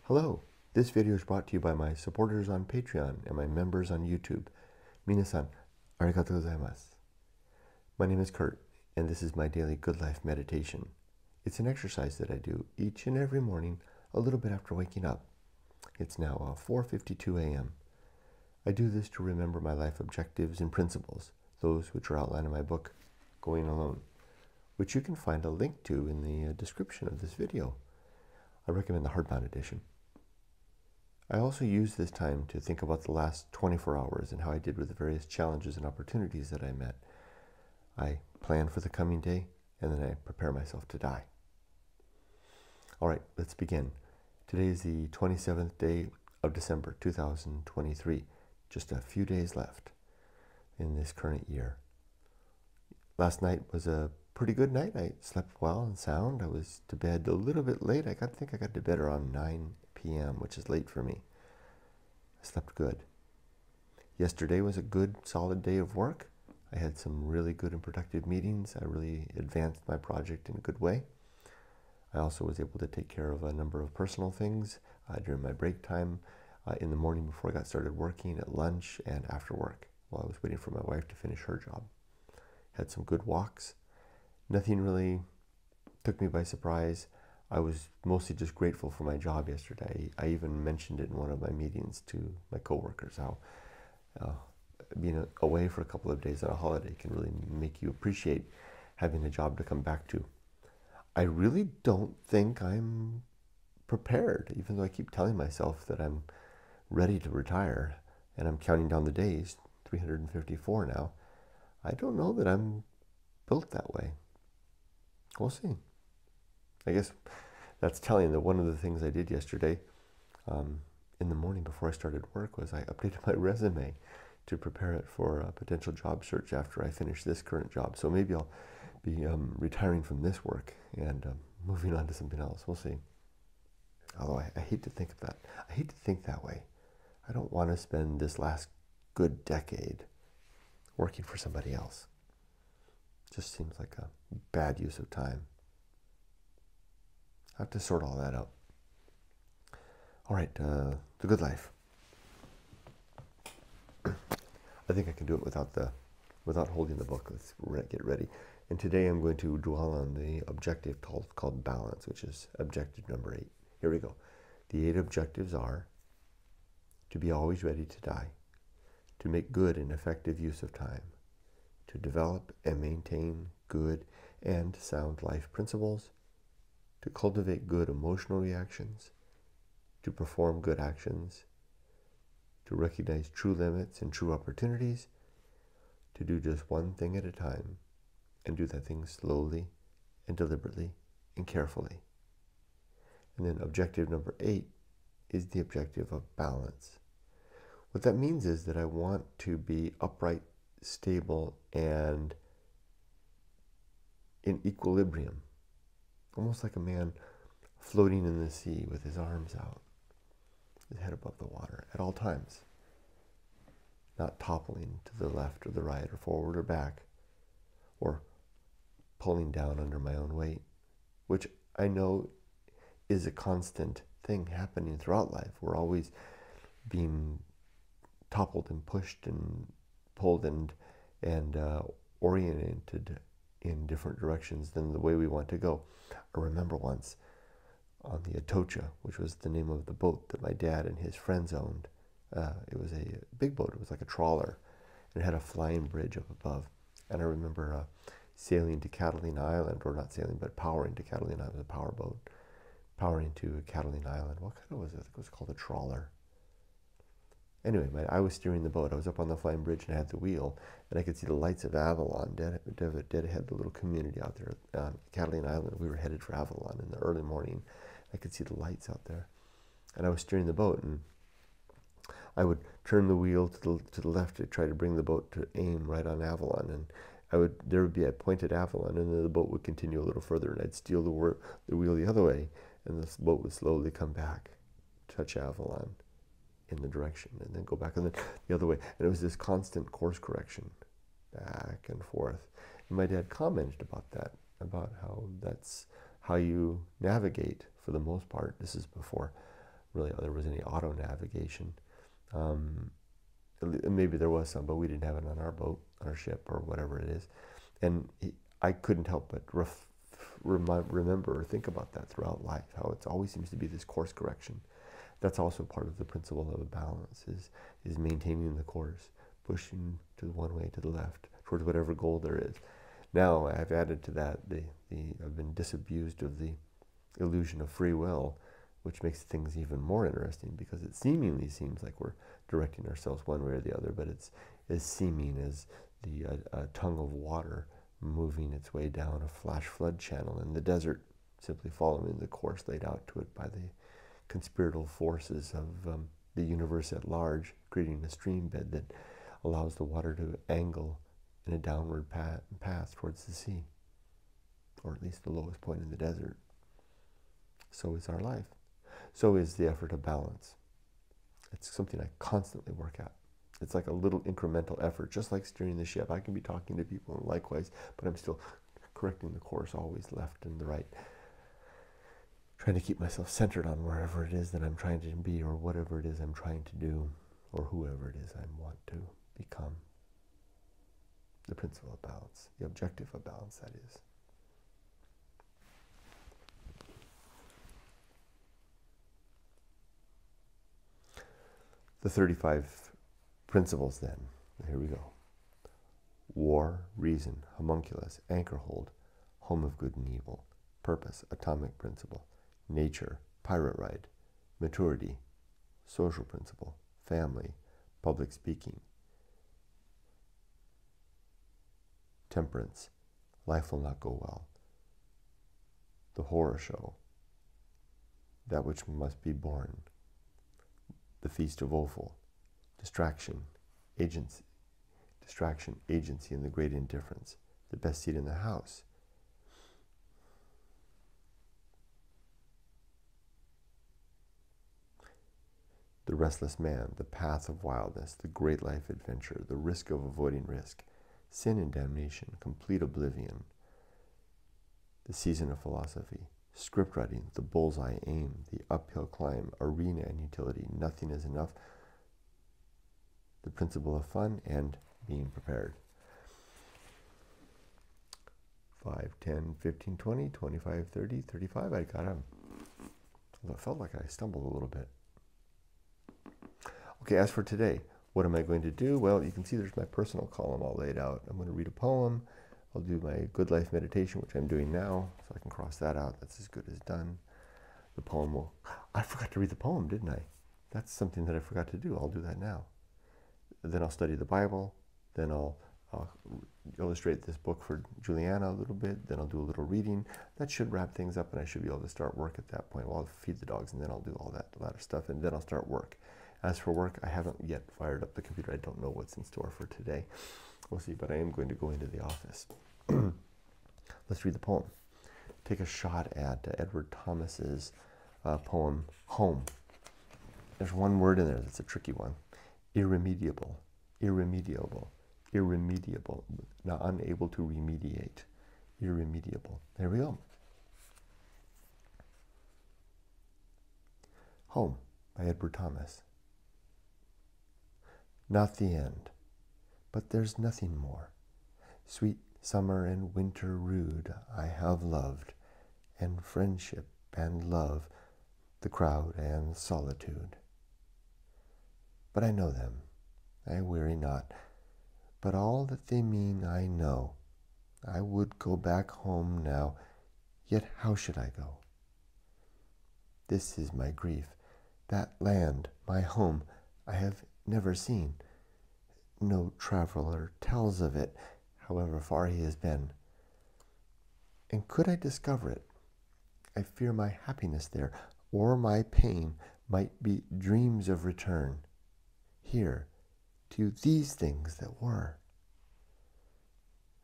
Hello, this video is brought to you by my supporters on Patreon and my members on YouTube. Minasan, arigatou gozaimasu. My name is Kurt, and this is my daily Good Life meditation. It's an exercise that I do each and every morning, a little bit after waking up. It's now 4:52 a.m. I do this to remember my life objectives and principles, those which are outlined in my book, Going Alone, which you can find a link to in the description of this video. I recommend the hardbound edition. I also use this time to think about the last 24 hours and how I did with the various challenges and opportunities that I met. I plan for the coming day, and then I prepare myself to die. All right, let's begin. Today is the 27th day of December 2023. Just a few days left in this current year. Last night was a pretty good night. I slept well and sound. I was to bed a little bit late. I think I got to bed around 9 p.m., which is late for me. I slept good. Yesterday was a good, solid day of work. I had some really good and productive meetings. I really advanced my project in a good way. I also was able to take care of a number of personal things during my break time, in the morning before I got started working, at lunch, and after work while I was waiting for my wife to finish her job. Had some good walks. Nothing really took me by surprise. I was mostly just grateful for my job yesterday. I even mentioned it in one of my meetings to my coworkers, how being away for a couple of days on a holiday can really make you appreciate having a job to come back to. I really don't think I'm prepared, even though I keep telling myself that I'm ready to retire and I'm counting down the days, 354 now. I don't know that I'm built that way. We'll see. I guess that's telling that one of the things I did yesterday in the morning before I started work was I updated my resume to prepare it for a potential job search after I finish this current job. So maybe I'll be retiring from this work and moving on to something else. We'll see. Although I hate to think of that. I hate to think that way. I don't want to spend this last good decade working for somebody else. Just seems like a bad use of time. I have to sort all that out. All right, the good life. I think I can do it without holding the book. Let's get ready. And today I'm going to dwell on the objective called balance, which is objective number 8. Here we go. The 8 objectives are to be always ready to die, to make good and effective use of time, to develop and maintain good and sound life principles, to cultivate good emotional reactions, to perform good actions, to recognize true limits and true opportunities, to do just one thing at a time, and do that thing slowly and deliberately and carefully. And then objective number 8 is the objective of balance. What that means is that I want to be upright, stable, and in equilibrium. Almost like a man floating in the sea with his arms out, his head above the water at all times. Not toppling to the left or the right or forward or back, or pulling down under my own weight, which I know is a constant thing happening throughout life. We're always being toppled and pushed and pulled and oriented in different directions than the way we want to go. I remember once on the Atocha, which was the name of the boat that my dad and his friends owned. It was a big boat. It was like a trawler, and it had a flying bridge up above. And I remember sailing to Catalina Island, or not sailing, but powering to Catalina. It was a power boat, powering to Catalina Island. What kind of was it? I think it was called a trawler. Anyway, I was steering the boat. I was up on the flying bridge and I had the wheel, and I could see the lights of Avalon dead ahead, the little community out there on Catalina Island. We were headed for Avalon in the early morning. I could see the lights out there, and I was steering the boat, and I would turn the wheel to the left to try to bring the boat to aim right on Avalon, and there would be a point at Avalon, and then the boat would continue a little further, and I'd steal the wheel the other way, and the boat would slowly come back, touch Avalon in the direction, and then go back and then the other way. And it was this constant course correction back and forth. And my dad commented about that, about how that's how you navigate for the most part. This is before really there was any auto navigation. Maybe there was some, but we didn't have it on our boat, on our ship, or whatever it is. And I couldn't help but remember or think about that throughout life, how it always seems to be this course correction. That's also part of the principle of a balance, is maintaining the course, pushing to one way, to the left, towards whatever goal there is. Now I've added to that, I've been disabused of the illusion of free will, which makes things even more interesting, because it seemingly seems like we're directing ourselves one way or the other, but it's as seeming as the tongue of water moving its way down a flash flood channel in the desert, simply following the course laid out to it by the conspiratorial forces of the universe at large, creating a stream bed that allows the water to angle in a downward path towards the sea, or at least the lowest point in the desert. So is our life. So is the effort of balance. It's something I constantly work at. It's like a little incremental effort, just like steering the ship. I can be talking to people and likewise, but I'm still correcting the course, always left and the right. Trying to keep myself centered on wherever it is that I'm trying to be, or whatever it is I'm trying to do, or whoever it is I want to become. The principle of balance, the objective of balance, that is. The 35 principles then. Here we go. War, reason, homunculus, anchor hold, home of good and evil, purpose, atomic principle, nature, pirate ride, maturity, social principle, family, public speaking, temperance, life will not go well, the horror show, that which must be born, the feast of offal, distraction, agency, and the great indifference, the best seat in the house, the restless man, the path of wildness, the great life adventure, the risk of avoiding risk, sin and damnation, complete oblivion, the season of philosophy, script writing, the bullseye aim, the uphill climb, arena and utility, nothing is enough, the principle of fun, and being prepared. 5, 10, 15, 20, 25, 30, 35. I felt like I stumbled a little bit. Okay, as for today, what am I going to do? Well, you can see there's my personal column all laid out. I'm going to read a poem. I'll do my good life meditation, which I'm doing now, so I can cross that out. That's as good as done. The poem will... I forgot to read the poem, didn't I? That's something that I forgot to do. I'll do that now. Then I'll study the Bible. Then I'll illustrate this book for Juliana a little bit. Then I'll do a little reading. That should wrap things up, and I should be able to start work at that point. Well, I'll feed the dogs, and then I'll do all that latter stuff, and then I'll start work. As for work, I haven't yet fired up the computer. I don't know what's in store for today. We'll see, but I am going to go into the office. Let's read the poem. Take a shot at Edward Thomas's poem, Home. There's one word in there that's a tricky one. Irremediable, irremediable, irremediable, not unable to remediate. Irremediable. There we go. Home by Edward Thomas. Not the end, but there's nothing more. Sweet summer and winter rude I have loved, and friendship and love, the crowd and solitude. But I know them, I weary not, but all that they mean I know. I would go back home now, yet how should I go? This is my grief, that land, my home, I have never seen. No traveler tells of it, however far he has been. And could I discover it, I fear my happiness there, or my pain, might be dreams of return, here, to these things that were.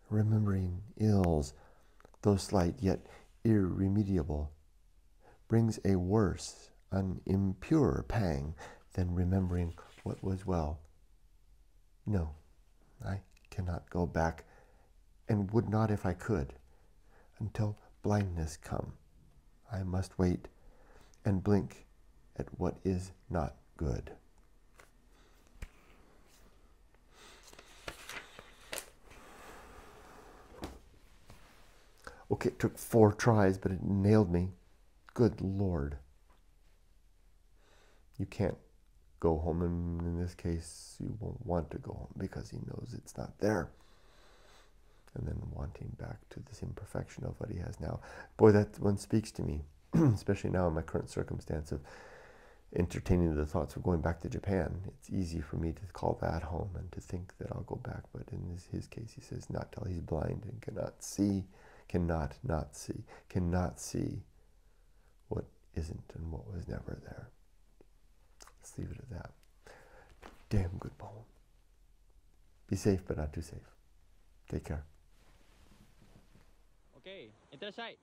Remembering ills, though slight yet irremediable, brings a worse, an impurer pang than remembering what was well. No, I cannot go back, and would not if I could, until blindness come. I must wait and blink at what is not good. Okay, it took 4 tries, but it nailed me. Good Lord. You can't go home, and in this case, you won't want to go home because he knows it's not there. And then wanting back to this imperfection of what he has now. Boy, that one speaks to me, especially now in my current circumstance of entertaining the thoughts of going back to Japan. It's easy for me to call that home and to think that I'll go back, but in his case, he says not till he's blind and cannot see, cannot see what isn't and what was never there. Let's leave it at that. Damn good poem. Be safe, but not too safe. Take care. Okay, いってらっしゃい。